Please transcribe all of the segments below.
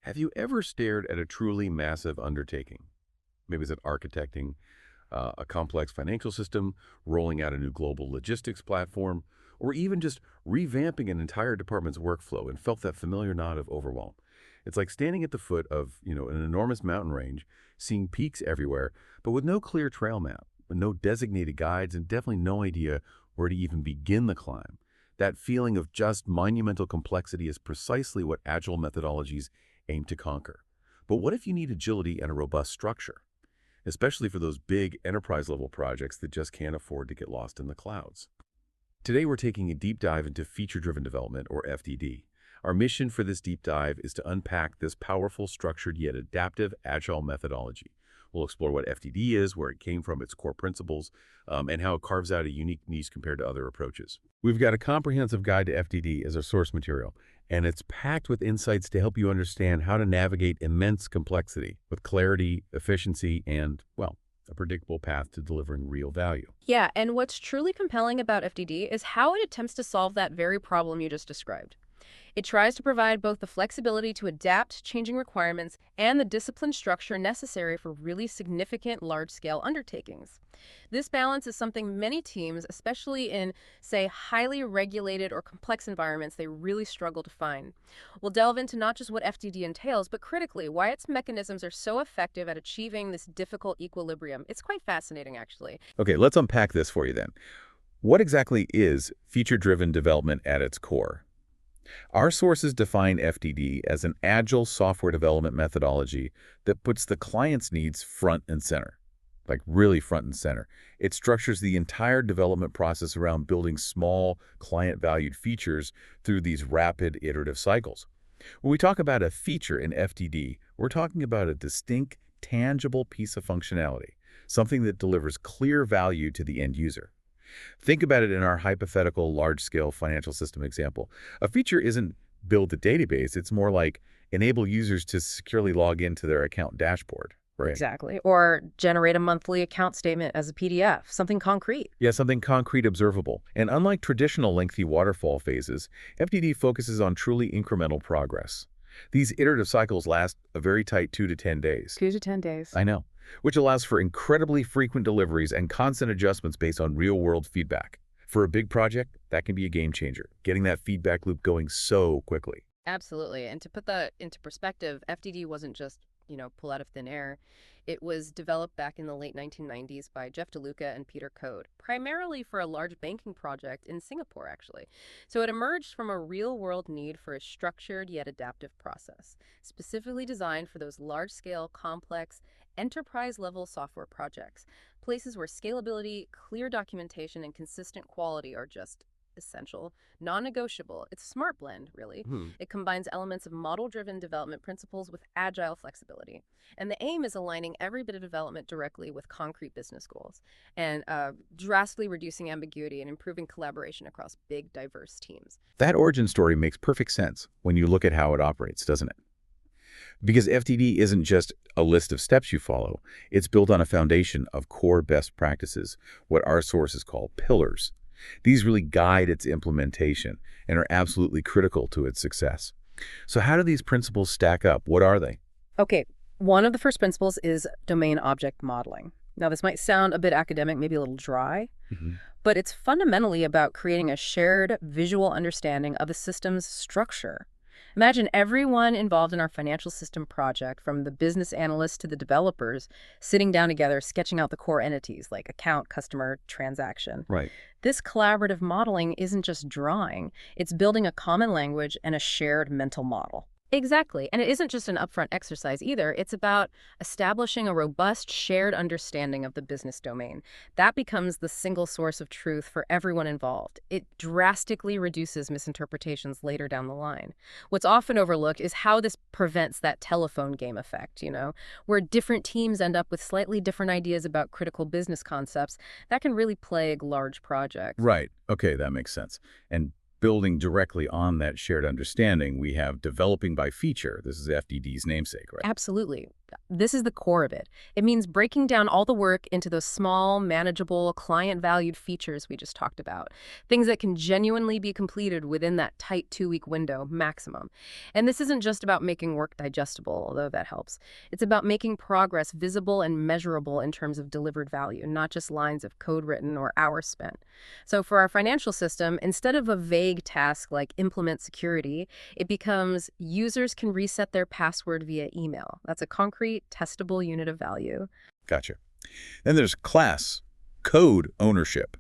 Have you ever stared at a truly massive undertaking? Maybe it's architecting a complex financial system, rolling out a new global logistics platform, or even just revamping an entire department's workflow and felt that familiar nod of overwhelm. It's like standing at the foot of, an enormous mountain range, seeing peaks everywhere, but with no clear trail map, with no designated guides, and definitely no idea where to even begin the climb. That feeling of just monumental complexity is precisely what Agile methodologies aim to conquer. But what if you need agility and a robust structure, especially for those big enterprise-level projects that just can't afford to get lost in the clouds? Today, we're taking a deep dive into feature-driven development, or FDD. Our mission for this deep dive is to unpack this powerful, structured, yet adaptive Agile methodology. We'll explore what FDD is, where it came from, its core principles, and how it carves out a unique niche compared to other approaches. We've got a comprehensive guide to FDD as our source material, and it's packed with insights to help you understand how to navigate immense complexity with clarity, efficiency, and, well, a predictable path to delivering real value. Yeah, and what's truly compelling about FDD is how it attempts to solve that very problem you just described. It tries to provide both the flexibility to adapt to changing requirements and the disciplined structure necessary for really significant large-scale undertakings. This balance is something many teams, especially in, say, highly regulated or complex environments, they really struggle to find. We'll delve into not just what FDD entails, but critically, why its mechanisms are so effective at achieving this difficult equilibrium. It's quite fascinating, actually. Okay, let's unpack this for you then. What exactly is feature-driven development at its core? Our sources define FDD as an agile software development methodology that puts the client's needs front and center, like really front and center. It structures the entire development process around building small, client-valued features through these rapid iterative cycles. When we talk about a feature in FDD, we're talking about a distinct, tangible piece of functionality, something that delivers clear value to the end user. Think about it in our hypothetical large-scale financial system example. A feature isn't build a database. It's more like enable users to securely log into their account dashboard, right? Exactly. Or generate a monthly account statement as a PDF, something concrete. Yeah, something concrete, observable. And unlike traditional lengthy waterfall phases, FDD focuses on truly incremental progress. These iterative cycles last a very tight 2 to 10 days. 2 to 10 days. I know, which allows for incredibly frequent deliveries and constant adjustments based on real-world feedback. For a big project, that can be a game changer, getting that feedback loop going so quickly. Absolutely. And to put that into perspective, FDD wasn't just, pull out of thin air. It was developed back in the late 1990s by Jeff Luca and Peter Coad, primarily for a large banking project in Singapore, actually. So it emerged from a real-world need for a structured yet adaptive process, specifically designed for those large-scale, complex, enterprise-level software projects, places where scalability, clear documentation, and consistent quality are just essential, non-negotiable. It's a smart blend, really. It combines elements of model-driven development principles with agile flexibility. And the aim is aligning every bit of development directly with concrete business goals and drastically reducing ambiguity and improving collaboration across big, diverse teams. That origin story makes perfect sense when you look at how it operates, doesn't it? Because FDD isn't just a list of steps you follow. It's built on a foundation of core best practices, what our sources call pillars. These really guide its implementation and are absolutely critical to its success. So how do these principles stack up? What are they? Okay, one of the first principles is domain object modeling. Now, this might sound a bit academic, maybe a little dry, but it's fundamentally about creating a shared visual understanding of a system's structure. Imagine everyone involved in our financial system project, from the business analysts to the developers, sitting down together, sketching out the core entities like account, customer, transaction. Right. This collaborative modeling isn't just drawing, it's building a common language and a shared mental model. Exactly. And it isn't just an upfront exercise either. It's about establishing a robust shared understanding of the business domain. That becomes the single source of truth for everyone involved. It drastically reduces misinterpretations later down the line. What's often overlooked is how this prevents that telephone game effect, where different teams end up with slightly different ideas about critical business concepts. That can really plague large projects. Right. Okay, that makes sense. And building directly on that shared understanding, we have developing by feature. This is FDD's namesake, right? Absolutely. This is the core of it. It means breaking down all the work into those small, manageable, client-valued features we just talked about. Things that can genuinely be completed within that tight 2-week window maximum. And this isn't just about making work digestible, although that helps. It's about making progress visible and measurable in terms of delivered value, not just lines of code written or hours spent. So for our financial system, instead of a vague task like implement security, it becomes users can reset their password via email. That's a concrete, testable unit of value. Gotcha. Then there's class, code ownership.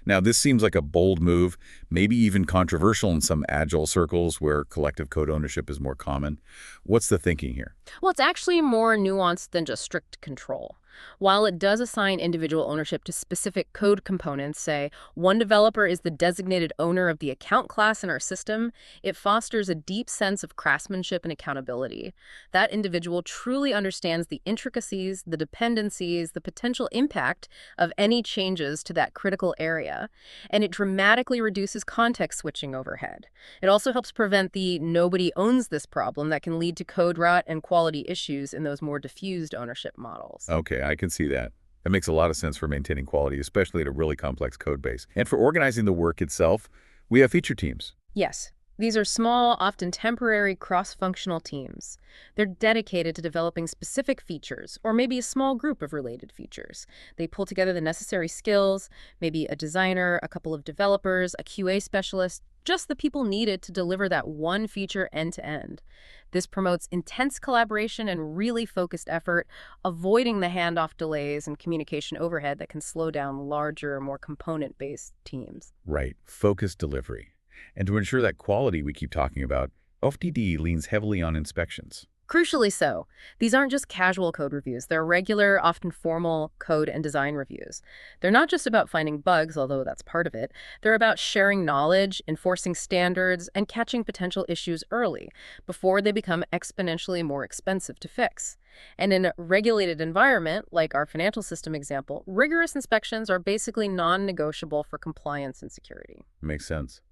Now, this seems like a bold move, maybe even controversial in some Agile circles where collective code ownership is more common. What's the thinking here? Well, it's actually more nuanced than just strict control. While it does assign individual ownership to specific code components, say one developer is the designated owner of the account class in our system, it fosters a deep sense of craftsmanship and accountability. That individual truly understands the intricacies, the dependencies, the potential impact of any changes to that critical area, and it dramatically reduces context switching overhead. It also helps prevent the nobody owns this problem that can lead to code rot and quality issues in those more diffused ownership models. Okay, I can see that. That makes a lot of sense for maintaining quality, especially at a really complex code base. And for organizing the work itself, we have feature teams. Yes, these are small, often temporary, cross-functional teams. They're dedicated to developing specific features, or maybe a small group of related features. They pull together the necessary skills, maybe a designer, a couple of developers, a QA specialist, just the people needed to deliver that one feature end-to-end. This promotes intense collaboration and really focused effort, avoiding the handoff delays and communication overhead that can slow down larger, more component-based teams. Right, focused delivery. And to ensure that quality we keep talking about, FDD leans heavily on inspections. Crucially so. These aren't just casual code reviews. They're regular, often formal code and design reviews. They're not just about finding bugs, although that's part of it. They're about sharing knowledge, enforcing standards, and catching potential issues early, before they become exponentially more expensive to fix. And in a regulated environment, like our financial system example, rigorous inspections are basically non-negotiable for compliance and security. Makes sense.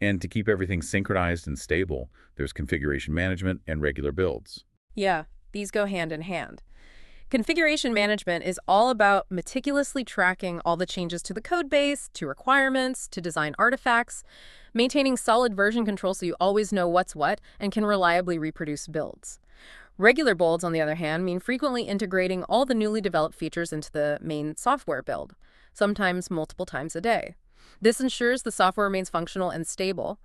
And to keep everything synchronized and stable, there's configuration management and regular builds. Yeah, these go hand in hand. Configuration management is all about meticulously tracking all the changes to the code base, to requirements, to design artifacts, maintaining solid version control so you always know what's what and can reliably reproduce builds. Regular builds, on the other hand, mean frequently integrating all the newly developed features into the main software build, sometimes multiple times a day. This ensures the software remains functional and stable.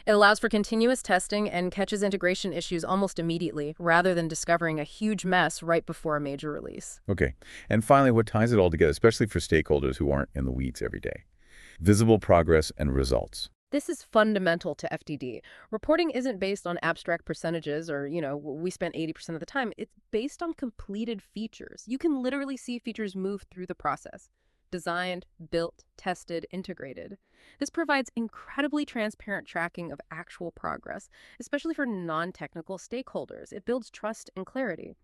It allows for continuous testing and catches integration issues almost immediately, rather than discovering a huge mess right before a major release. Okay. And finally, what ties it all together, especially for stakeholders who aren't in the weeds every day? Visible progress and results. This is fundamental to FDD. Reporting isn't based on abstract percentages or, we spent 80% of the time. It's based on completed features. You can literally see features move through the process. Designed, built, tested, integrated. This provides incredibly transparent tracking of actual progress, especially for non-technical stakeholders. It builds trust and clarity.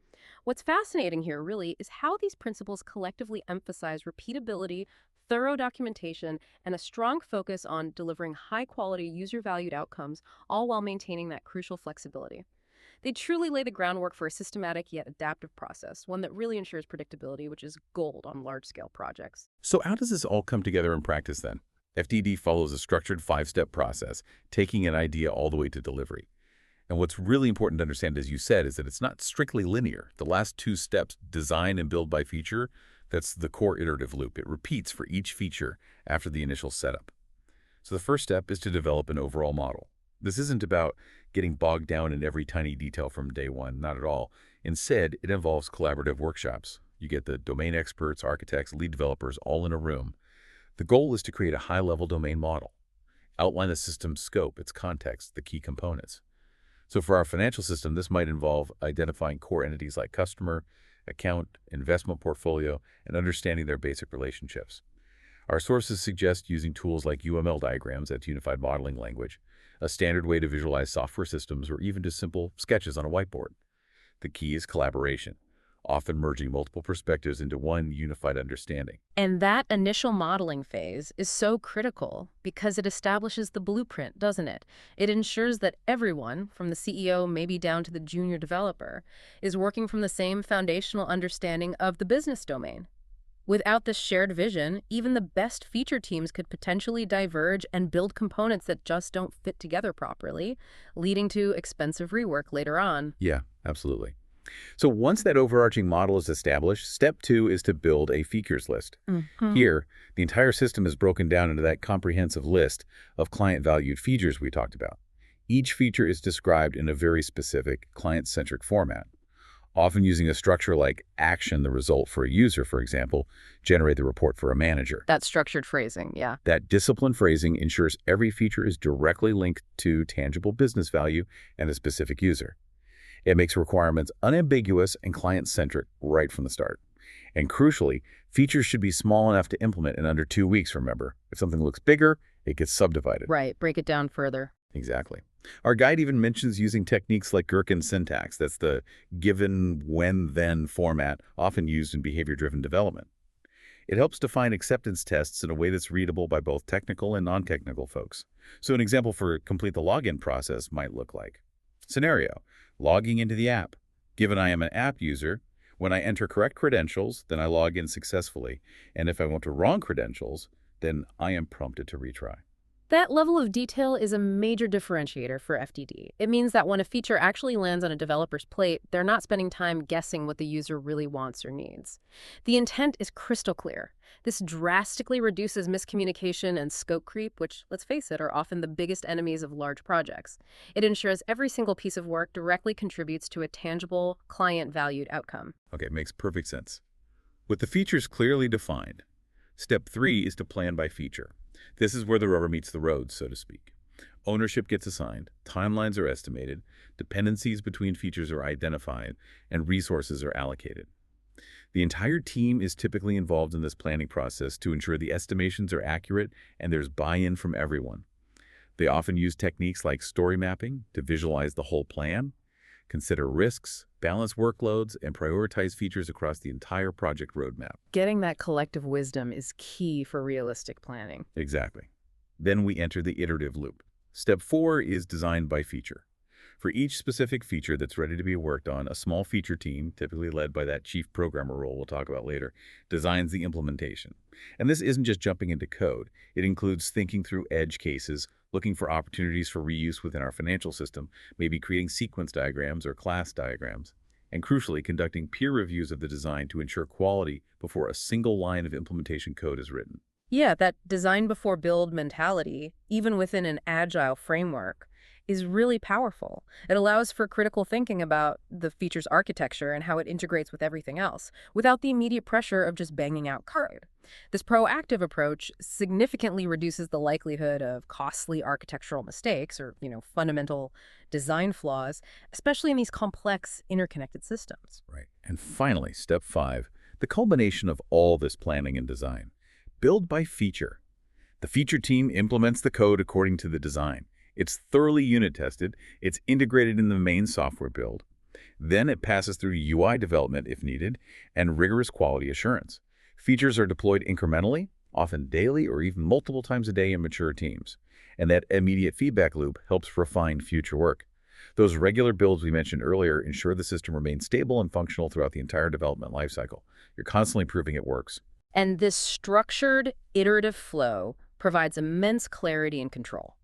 What's fascinating here, really, is how these principles collectively emphasize repeatability, thorough documentation, and a strong focus on delivering high-quality, user-valued outcomes, all while maintaining that crucial flexibility. They truly lay the groundwork for a systematic yet adaptive process, one that really ensures predictability, which is gold on large-scale projects. So how does this all come together in practice then? FDD follows a structured 5-step process, taking an idea all the way to delivery. And what's really important to understand, as you said, is that it's not strictly linear. The last 2 steps, design and build by feature, that's the core iterative loop. It repeats for each feature after the initial setup. So the first step is to develop an overall model. This isn't about getting bogged down in every tiny detail from day one, not at all. Instead, it involves collaborative workshops. You get the domain experts, architects, lead developers all in a room. The goal is to create a high-level domain model, outline the system's scope, its context, the key components. So for our financial system, this might involve identifying core entities like customer, account, investment portfolio, and understanding their basic relationships. Our sources suggest using tools like UML diagrams, that's Unified Modeling Language, a standard way to visualize software systems, or even just simple sketches on a whiteboard. The key is collaboration. often merging multiple perspectives into one unified understanding. And that initial modeling phase is so critical because it establishes the blueprint, doesn't it? It ensures that everyone, from the CEO maybe down to the junior developer, is working from the same foundational understanding of the business domain. Without this shared vision, even the best feature teams could potentially diverge and build components that just don't fit together properly, leading to expensive rework later on. Yeah, absolutely. So once that overarching model is established, step 2 is to build a features list. Here, the entire system is broken down into that comprehensive list of client-valued features we talked about. Each feature is described in a very specific, client-centric format, often using a structure like action the result for a user, for example, generate the report for a manager. That structured phrasing, yeah. That disciplined phrasing ensures every feature is directly linked to tangible business value and a specific user. It makes requirements unambiguous and client-centric right from the start. And crucially, features should be small enough to implement in under 2 weeks, remember. If something looks bigger, it gets subdivided. Right, break it down further. Exactly. Our guide even mentions using techniques like Gherkin syntax. That's the given, when, then format often used in behavior-driven development. It helps define acceptance tests in a way that's readable by both technical and non-technical folks. So an example for complete the login process might look like: scenario, logging into the app. Given I am an app user, when I enter correct credentials, then I log in successfully. And if I want the wrong credentials, then I am prompted to retry. That level of detail is a major differentiator for FDD. It means that when a feature actually lands on a developer's plate, they're not spending time guessing what the user really wants or needs. The intent is crystal clear. This drastically reduces miscommunication and scope creep, which, let's face it, are often the biggest enemies of large projects. It ensures every single piece of work directly contributes to a tangible, client-valued outcome. Okay, makes perfect sense. With the features clearly defined, step 3 is to plan by feature. This is where the rubber meets the road, so to speak. Ownership gets assigned, timelines are estimated, dependencies between features are identified, and resources are allocated. The entire team is typically involved in this planning process to ensure the estimations are accurate and there's buy-in from everyone. They often use techniques like story mapping to visualize the whole plan, consider risks, balance workloads, and prioritize features across the entire project roadmap. Getting that collective wisdom is key for realistic planning. Exactly. Then we enter the iterative loop. Step 4 is design by feature. For each specific feature that's ready to be worked on, a small feature team, typically led by that chief programmer role we'll talk about later, designs the implementation. And this isn't just jumping into code. It includes thinking through edge cases, looking for opportunities for reuse within our financial system, maybe creating sequence diagrams or class diagrams, and crucially, conducting peer reviews of the design to ensure quality before a single line of implementation code is written. Yeah, that design before build mentality, even within an agile framework, is really powerful. It allows for critical thinking about the feature's architecture and how it integrates with everything else, without the immediate pressure of just banging out code. This proactive approach significantly reduces the likelihood of costly architectural mistakes or, fundamental design flaws, especially in these complex, interconnected systems. Right. And finally, step 5, the culmination of all this planning and design. Build by feature. The feature team implements the code according to the design. It's thoroughly unit tested, it's integrated in the main software build. Then it passes through UI development if needed, and rigorous quality assurance. Features are deployed incrementally, often daily or even multiple times a day in mature teams. And that immediate feedback loop helps refine future work. Those regular builds we mentioned earlier ensure the system remains stable and functional throughout the entire development lifecycle. You're constantly proving it works. And this structured, iterative flow provides immense clarity and control.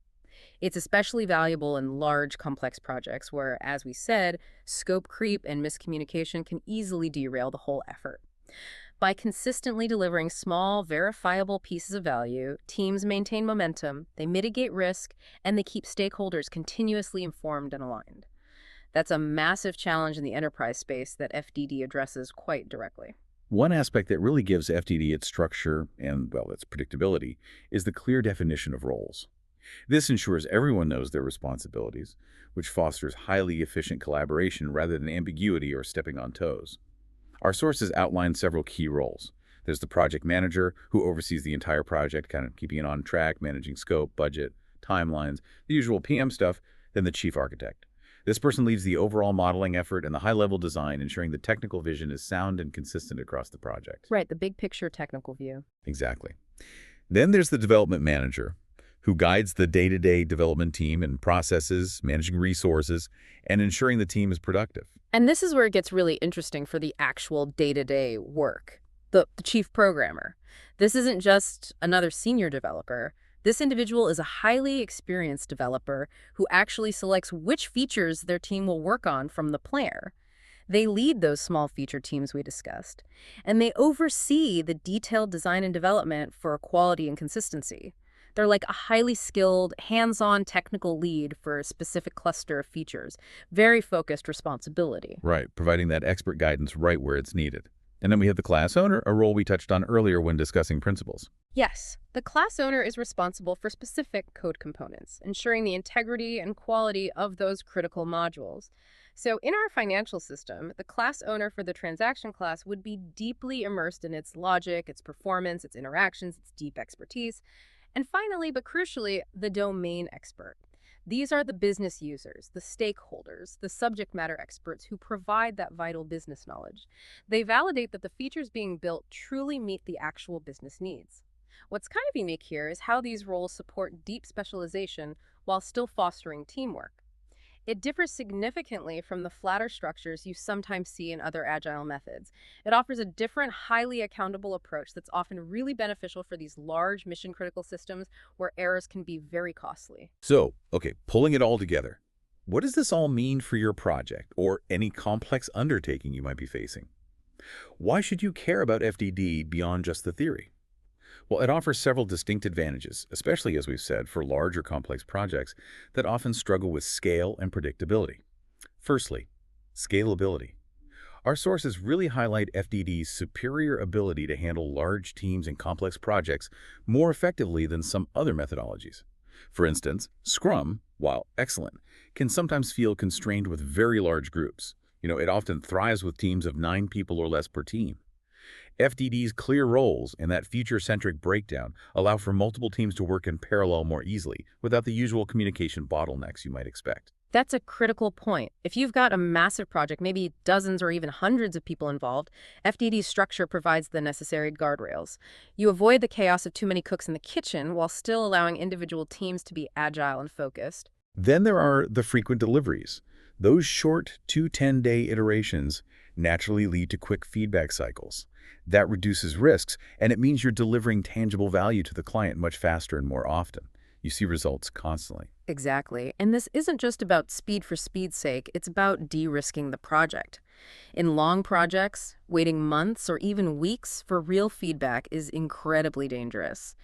It's especially valuable in large, complex projects where, as we said, scope creep and miscommunication can easily derail the whole effort. By consistently delivering small, verifiable pieces of value, teams maintain momentum, they mitigate risk, and they keep stakeholders continuously informed and aligned. That's a massive challenge in the enterprise space that FDD addresses quite directly. One aspect that really gives FDD its structure and, well, its predictability is the clear definition of roles. This ensures everyone knows their responsibilities, which fosters highly efficient collaboration rather than ambiguity or stepping on toes. Our sources outline several key roles. There's the project manager, who oversees the entire project, kind of keeping it on track, managing scope, budget, timelines, the usual PM stuff, then the chief architect. This person leads the overall modeling effort and the high-level design, ensuring the technical vision is sound and consistent across the project. Right, the big picture technical view. Exactly. Then there's the development manager, who guides the day-to-day development team in processes, managing resources, and ensuring the team is productive. And this is where it gets really interesting for the actual day-to-day work. The chief programmer. This isn't just another senior developer. This individual is a highly experienced developer who actually selects which features their team will work on from the planner. They lead those small feature teams we discussed, and they oversee the detailed design and development for quality and consistency. They're like a highly skilled, hands-on technical lead for a specific cluster of features. Very focused responsibility. Right, providing that expert guidance right where it's needed. And then we have the class owner, a role we touched on earlier when discussing principles. Yes, the class owner is responsible for specific code components, ensuring the integrity and quality of those critical modules. So in our financial system, the class owner for the transaction class would be deeply immersed in its logic, its performance, its interactions, its deep expertise. And finally, but crucially, the domain expert. These are the business users, the stakeholders, the subject matter experts who provide that vital business knowledge. They validate that the features being built truly meet the actual business needs. What's kind of unique here is how these roles support deep specialization while still fostering teamwork. It differs significantly from the flatter structures you sometimes see in other agile methods. It offers a different, highly accountable approach that's often really beneficial for these large mission-critical systems where errors can be very costly. So, okay, pulling it all together, what does this all mean for your project or any complex undertaking you might be facing? Why should you care about FDD beyond just the theory? Well, it offers several distinct advantages, especially, as we've said, for large or complex projects that often struggle with scale and predictability. Firstly, scalability. Our sources really highlight FDD's superior ability to handle large teams and complex projects more effectively than some other methodologies. For instance, Scrum, while excellent, can sometimes feel constrained with very large groups. It often thrives with teams of 9 people or less per team. FDD's clear roles and that feature-centric breakdown allow for multiple teams to work in parallel more easily without the usual communication bottlenecks you might expect. That's a critical point. If you've got a massive project, maybe dozens or even hundreds of people involved, FDD's structure provides the necessary guardrails. You avoid the chaos of too many cooks in the kitchen while still allowing individual teams to be agile and focused. Then there are the frequent deliveries. Those short 2-10-day iterations naturally lead to quick feedback cycles. That reduces risks, and it means you're delivering tangible value to the client much faster and more often. You see results constantly. Exactly. And this isn't just about speed for speed's sake, it's about de-risking the project. In long projects, waiting months or even weeks for real feedback is incredibly dangerous.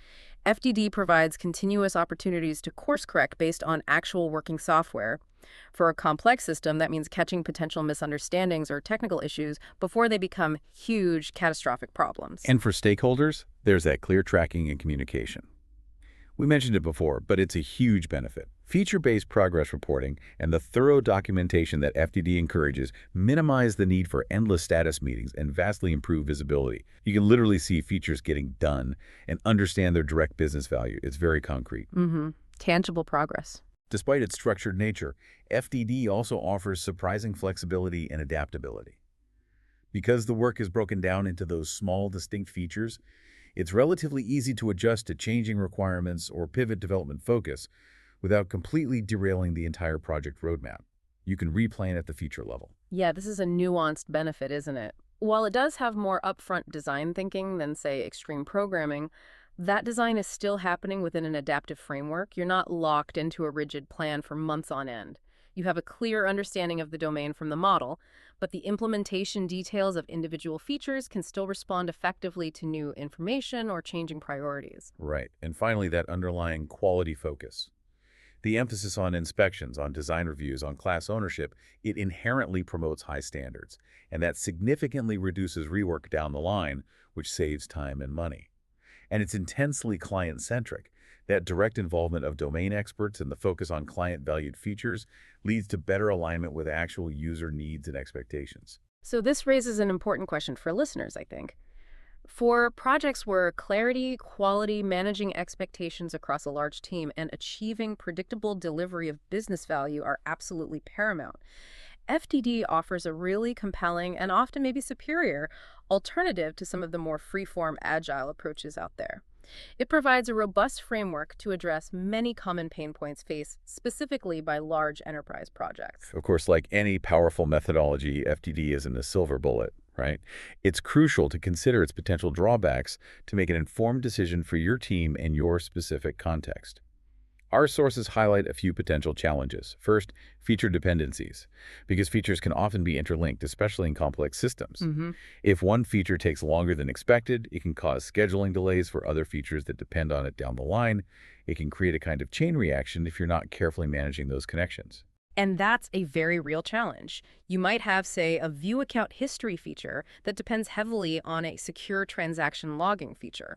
FDD provides continuous opportunities to course correct based on actual working software. For a complex system, that means catching potential misunderstandings or technical issues before they become huge, catastrophic problems. And for stakeholders, there's that clear tracking and communication. We mentioned it before, but it's a huge benefit. Feature-based progress reporting and the thorough documentation that FDD encourages minimize the need for endless status meetings and vastly improve visibility. You can literally see features getting done and understand their direct business value. It's very concrete. Tangible progress. Despite its structured nature, FDD also offers surprising flexibility and adaptability. Because the work is broken down into those small, distinct features, it's relatively easy to adjust to changing requirements or pivot development focus without completely derailing the entire project roadmap. You can replan at the feature level. Yeah, this is a nuanced benefit, isn't it? While it does have more upfront design thinking than, say, extreme programming, that design is still happening within an adaptive framework. You're not locked into a rigid plan for months on end. You have a clear understanding of the domain from the model, but the implementation details of individual features can still respond effectively to new information or changing priorities. Right. And finally, that underlying quality focus. The emphasis on inspections, on design reviews, on class ownership, it inherently promotes high standards, and that significantly reduces rework down the line, which saves time and money. And it's intensely client-centric. That direct involvement of domain experts and the focus on client-valued features leads to better alignment with actual user needs and expectations. So this raises an important question for listeners, I think. For projects where clarity, quality, managing expectations across a large team, and achieving predictable delivery of business value are absolutely paramount, FDD offers a really compelling and often maybe superior alternative to some of the more free-form agile approaches out there. It provides a robust framework to address many common pain points faced specifically by large enterprise projects. Of course, like any powerful methodology, FDD isn't a silver bullet, right? It's crucial to consider its potential drawbacks to make an informed decision for your team and your specific context. Our sources highlight a few potential challenges. First, feature dependencies, because features can often be interlinked, especially in complex systems. hmm If one feature takes longer than expected, it can cause scheduling delays for other features that depend on it down the line. It can create a kind of chain reaction if you're not carefully managing those connections. And that's a very real challenge. You might have, say, a view account history feature that depends heavily on a secure transaction logging feature.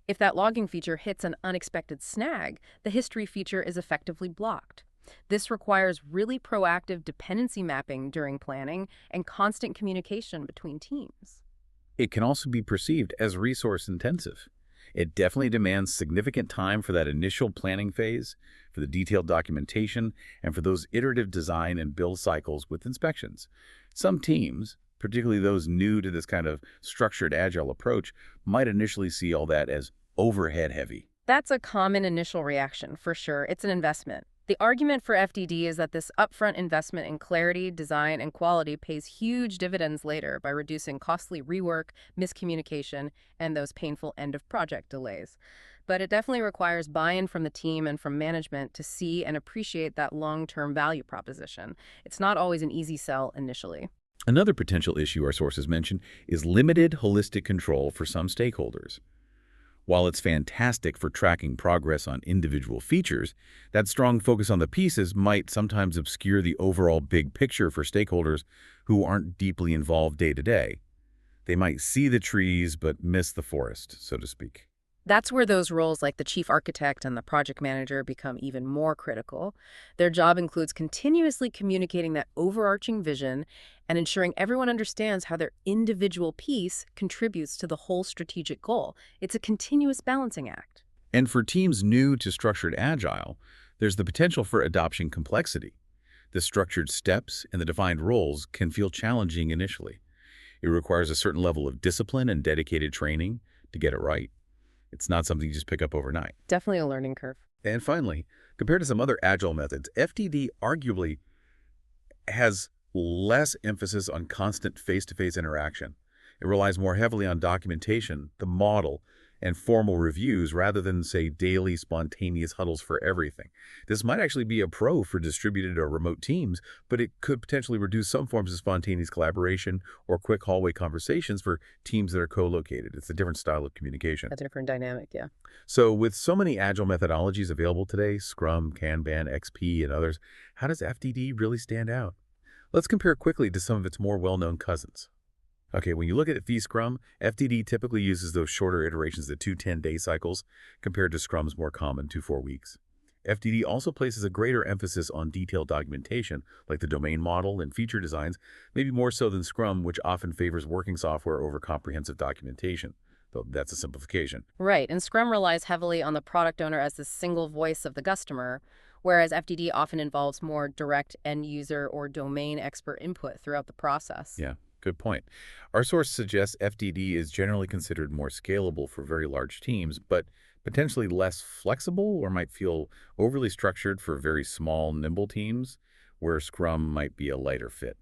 If that logging feature hits an unexpected snag, the history feature is effectively blocked. This requires really proactive dependency mapping during planning and constant communication between teams. It can also be perceived as resource intensive. It definitely demands significant time for that initial planning phase, for the detailed documentation, and for those iterative design and build cycles with inspections. Some teams, particularly those new to this kind of structured agile approach, might initially see all that as overhead heavy. That's a common initial reaction, for sure. It's an investment. The argument for FDD is that this upfront investment in clarity, design, and quality pays huge dividends later by reducing costly rework, miscommunication, and those painful end-of-project delays. But it definitely requires buy-in from the team and from management to see and appreciate that long-term value proposition. It's not always an easy sell initially. Another potential issue our sources mention is limited holistic control for some stakeholders. While it's fantastic for tracking progress on individual features, that strong focus on the pieces might sometimes obscure the overall big picture for stakeholders who aren't deeply involved day to day. They might see the trees but miss the forest, so to speak. That's where those roles like the chief architect and the project manager become even more critical. Their job includes continuously communicating that overarching vision and ensuring everyone understands how their individual piece contributes to the whole strategic goal. It's a continuous balancing act. And for teams new to structured agile, there's the potential for adoption complexity. The structured steps and the defined roles can feel challenging initially. It requires a certain level of discipline and dedicated training to get it right. It's not something you just pick up overnight. Definitely a learning curve. And finally, compared to some other agile methods, FDD arguably has less emphasis on constant face-to-face interaction. It relies more heavily on documentation, the model, and formal reviews rather than, say, daily spontaneous huddles for everything. This might actually be a pro for distributed or remote teams, but it could potentially reduce some forms of spontaneous collaboration or quick hallway conversations for teams that are co-located. It's a different style of communication. A different dynamic, yeah. So with so many agile methodologies available today, Scrum, Kanban, XP, and others, how does FDD really stand out? Let's compare quickly to some of its more well-known cousins. Okay, when you look at V-Scrum, FDD typically uses those shorter iterations, the 2 10-day cycles, compared to Scrum's more common 2 4 weeks. FDD also places a greater emphasis on detailed documentation, like the domain model and feature designs, maybe more so than Scrum, which often favors working software over comprehensive documentation, though that's a simplification. Right, and Scrum relies heavily on the product owner as the single voice of the customer, whereas FDD often involves more direct end-user or domain expert input throughout the process. Yeah. Good point. Our source suggests FDD is generally considered more scalable for very large teams, but potentially less flexible or might feel overly structured for very small, nimble teams, where Scrum might be a lighter fit.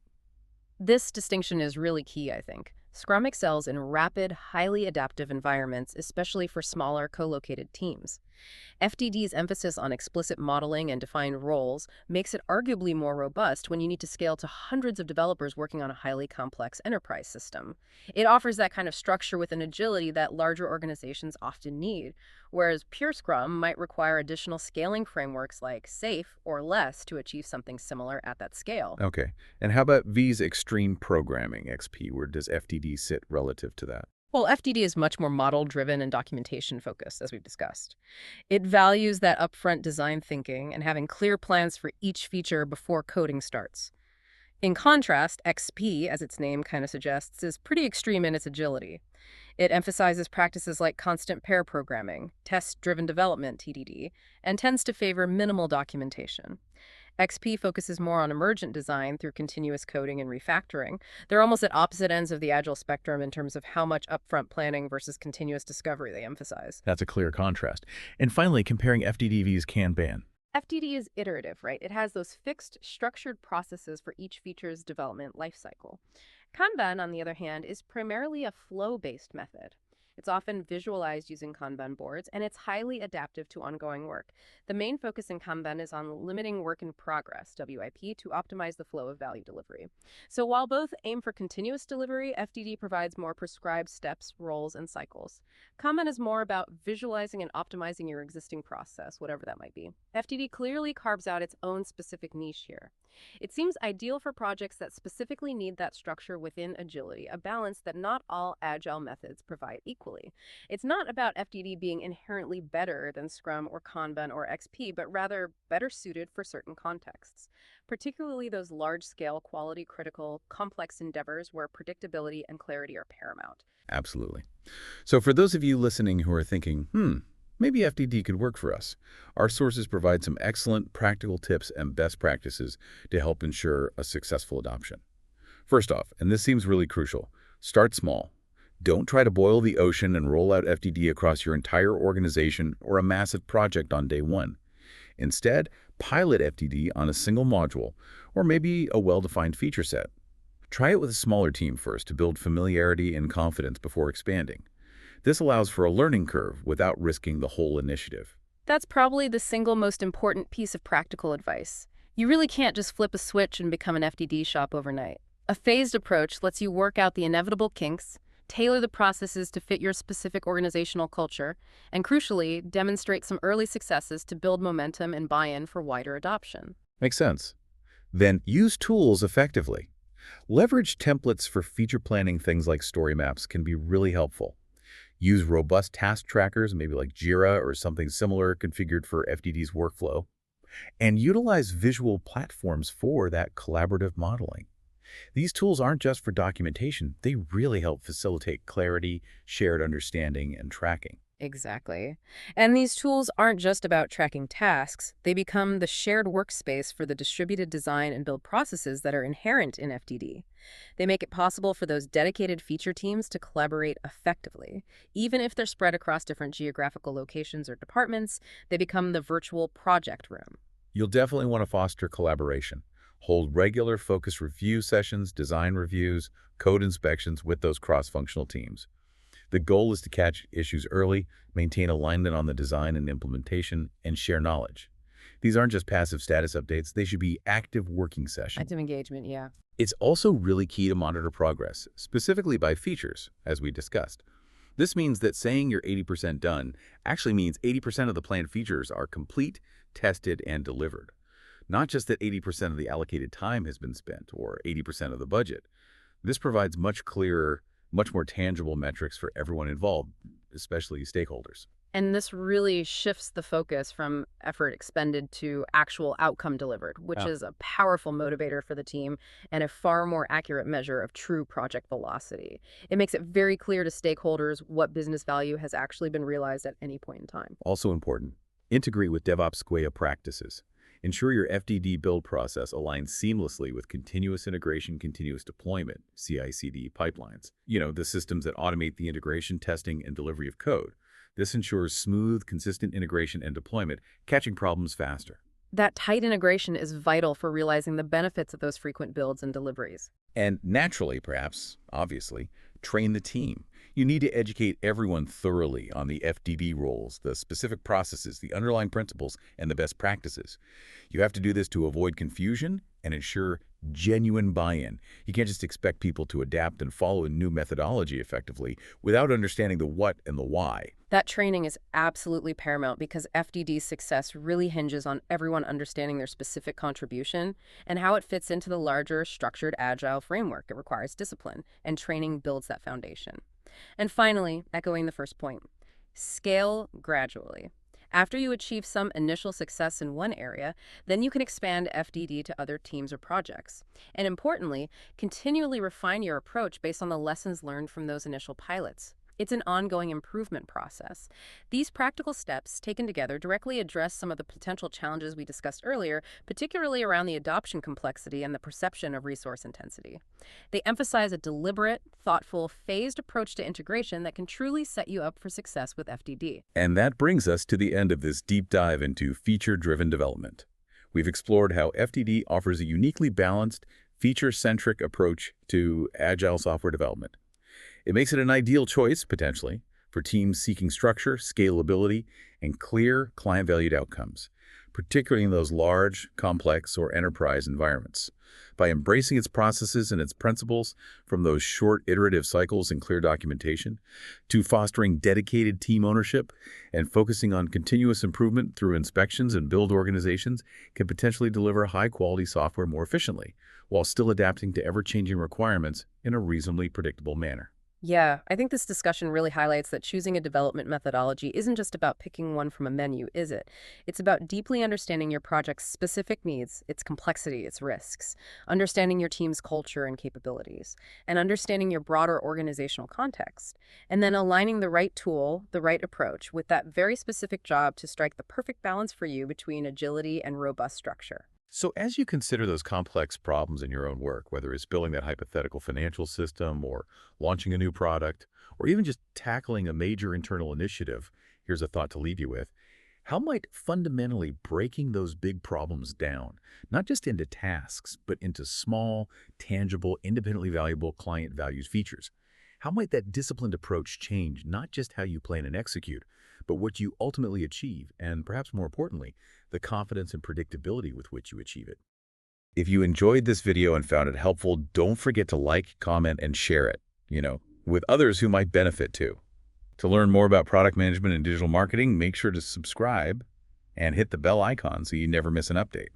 This distinction is really key, I think. Scrum excels in rapid, highly adaptive environments, especially for smaller, co-located teams. FDD's emphasis on explicit modeling and defined roles makes it arguably more robust when you need to scale to hundreds of developers working on a highly complex enterprise system. It offers that kind of structure with an agility that larger organizations often need, whereas pure Scrum might require additional scaling frameworks like SAFe or less to achieve something similar at that scale. Okay. And how about V's extreme programming, XP? Where does FDD sit relative to that? Well, FDD is much more model-driven and documentation-focused, as we've discussed. It values that upfront design thinking and having clear plans for each feature before coding starts. In contrast, XP, as its name kind of suggests, is pretty extreme in its agility. It emphasizes practices like constant pair programming, test-driven development, TDD, and tends to favor minimal documentation. XP focuses more on emergent design through continuous coding and refactoring. They're almost at opposite ends of the Agile spectrum in terms of how much upfront planning versus continuous discovery they emphasize. That's a clear contrast. And finally, comparing FDD vs Kanban. FDD is iterative, right? It has those fixed, structured processes for each feature's development lifecycle. Kanban, on the other hand, is primarily a flow-based method. It's often visualized using Kanban boards, and it's highly adaptive to ongoing work. The main focus in Kanban is on limiting work in progress, WIP, to optimize the flow of value delivery. So while both aim for continuous delivery, FDD provides more prescribed steps, roles, and cycles. Kanban is more about visualizing and optimizing your existing process, whatever that might be. FDD clearly carves out its own specific niche here. It seems ideal for projects that specifically need that structure within agility, a balance that not all Agile methods provide equally. It's not about FDD being inherently better than Scrum or Kanban or XP, but rather better suited for certain contexts, particularly those large-scale, quality-critical, complex endeavors where predictability and clarity are paramount. Absolutely. So for those of you listening who are thinking, maybe FDD could work for us, our sources provide some excellent practical tips and best practices to help ensure a successful adoption. First off, and this seems really crucial, start small. Don't try to boil the ocean and roll out FDD across your entire organization or a massive project on day one. Instead, pilot FDD on a single module or maybe a well-defined feature set. Try it with a smaller team first to build familiarity and confidence before expanding. This allows for a learning curve without risking the whole initiative. That's probably the single most important piece of practical advice. You really can't just flip a switch and become an FDD shop overnight. A phased approach lets you work out the inevitable kinks, tailor the processes to fit your specific organizational culture, and crucially, demonstrate some early successes to build momentum and buy-in for wider adoption. Makes sense. Then use tools effectively. Leverage templates for feature planning. Things like story maps can be really helpful. Use robust task trackers, maybe like Jira or something similar configured for FDD's workflow. And utilize visual platforms for that collaborative modeling. These tools aren't just for documentation, they really help facilitate clarity, shared understanding, and tracking. Exactly. And these tools aren't just about tracking tasks. They become the shared workspace for the distributed design and build processes that are inherent in FDD. They make it possible for those dedicated feature teams to collaborate effectively. Even if they're spread across different geographical locations or departments, they become the virtual project room. You'll definitely want to foster collaboration. Hold regular focus review sessions, design reviews, code inspections with those cross-functional teams. The goal is to catch issues early, maintain alignment on the design and implementation, and share knowledge. These aren't just passive status updates, they should be active working sessions. Active engagement, yeah. It's also really key to monitor progress, specifically by features, as we discussed. This means that saying you're 80% done actually means 80% of the planned features are complete, tested, and delivered. Not just that 80% of the allocated time has been spent or 80% of the budget. This provides much clearer, much more tangible metrics for everyone involved, especially stakeholders. And this really shifts the focus from effort expended to actual outcome delivered, which is a powerful motivator for the team and a far more accurate measure of true project velocity. It makes it very clear to stakeholders what business value has actually been realized at any point in time. Also important, integrate with DevOps Square practices. Ensure your FDD build process aligns seamlessly with continuous integration, continuous deployment, CI/CD pipelines. The systems that automate the integration, testing, and delivery of code. This ensures smooth, consistent integration and deployment, catching problems faster. That tight integration is vital for realizing the benefits of those frequent builds and deliveries. And naturally, perhaps, obviously, train the team. You need to educate everyone thoroughly on the FDD roles, the specific processes, the underlying principles, and the best practices. You have to do this to avoid confusion and ensure genuine buy-in. You can't just expect people to adapt and follow a new methodology effectively without understanding the what and the why. That training is absolutely paramount because FDD's success really hinges on everyone understanding their specific contribution and how it fits into the larger, structured, agile framework. It requires discipline, and training builds that foundation. And finally, echoing the first point, scale gradually. After you achieve some initial success in one area, then you can expand FDD to other teams or projects. And importantly, continually refine your approach based on the lessons learned from those initial pilots. It's an ongoing improvement process. These practical steps, taken together, directly address some of the potential challenges we discussed earlier, particularly around the adoption complexity and the perception of resource intensity. They emphasize a deliberate, thoughtful, phased approach to integration that can truly set you up for success with FDD. And that brings us to the end of this deep dive into feature-driven development. We've explored how FDD offers a uniquely balanced, feature-centric approach to agile software development. It makes it an ideal choice, potentially, for teams seeking structure, scalability, and clear client-valued outcomes, particularly in those large, complex, or enterprise environments. By embracing its processes and its principles, from those short iterative cycles and clear documentation, to fostering dedicated team ownership and focusing on continuous improvement through inspections and build organizations, can potentially deliver high-quality software more efficiently, while still adapting to ever-changing requirements in a reasonably predictable manner. Yeah, I think this discussion really highlights that choosing a development methodology isn't just about picking one from a menu, is it? It's about deeply understanding your project's specific needs, its complexity, its risks, understanding your team's culture and capabilities, and understanding your broader organizational context, and then aligning the right tool, the right approach, with that very specific job to strike the perfect balance for you between agility and robust structure. So as you consider those complex problems in your own work, whether it's building that hypothetical financial system or launching a new product, or even just tackling a major internal initiative, here's a thought to leave you with. How might fundamentally breaking those big problems down, not just into tasks, but into small, tangible, independently valuable client values features? How might that disciplined approach change not just how you plan and execute, but what you ultimately achieve, and perhaps more importantly, the confidence and predictability with which you achieve it? If you enjoyed this video and found it helpful, don't forget to like, comment, and share it, with others who might benefit too. To learn more about product management and digital marketing, make sure to subscribe and hit the bell icon so you never miss an update.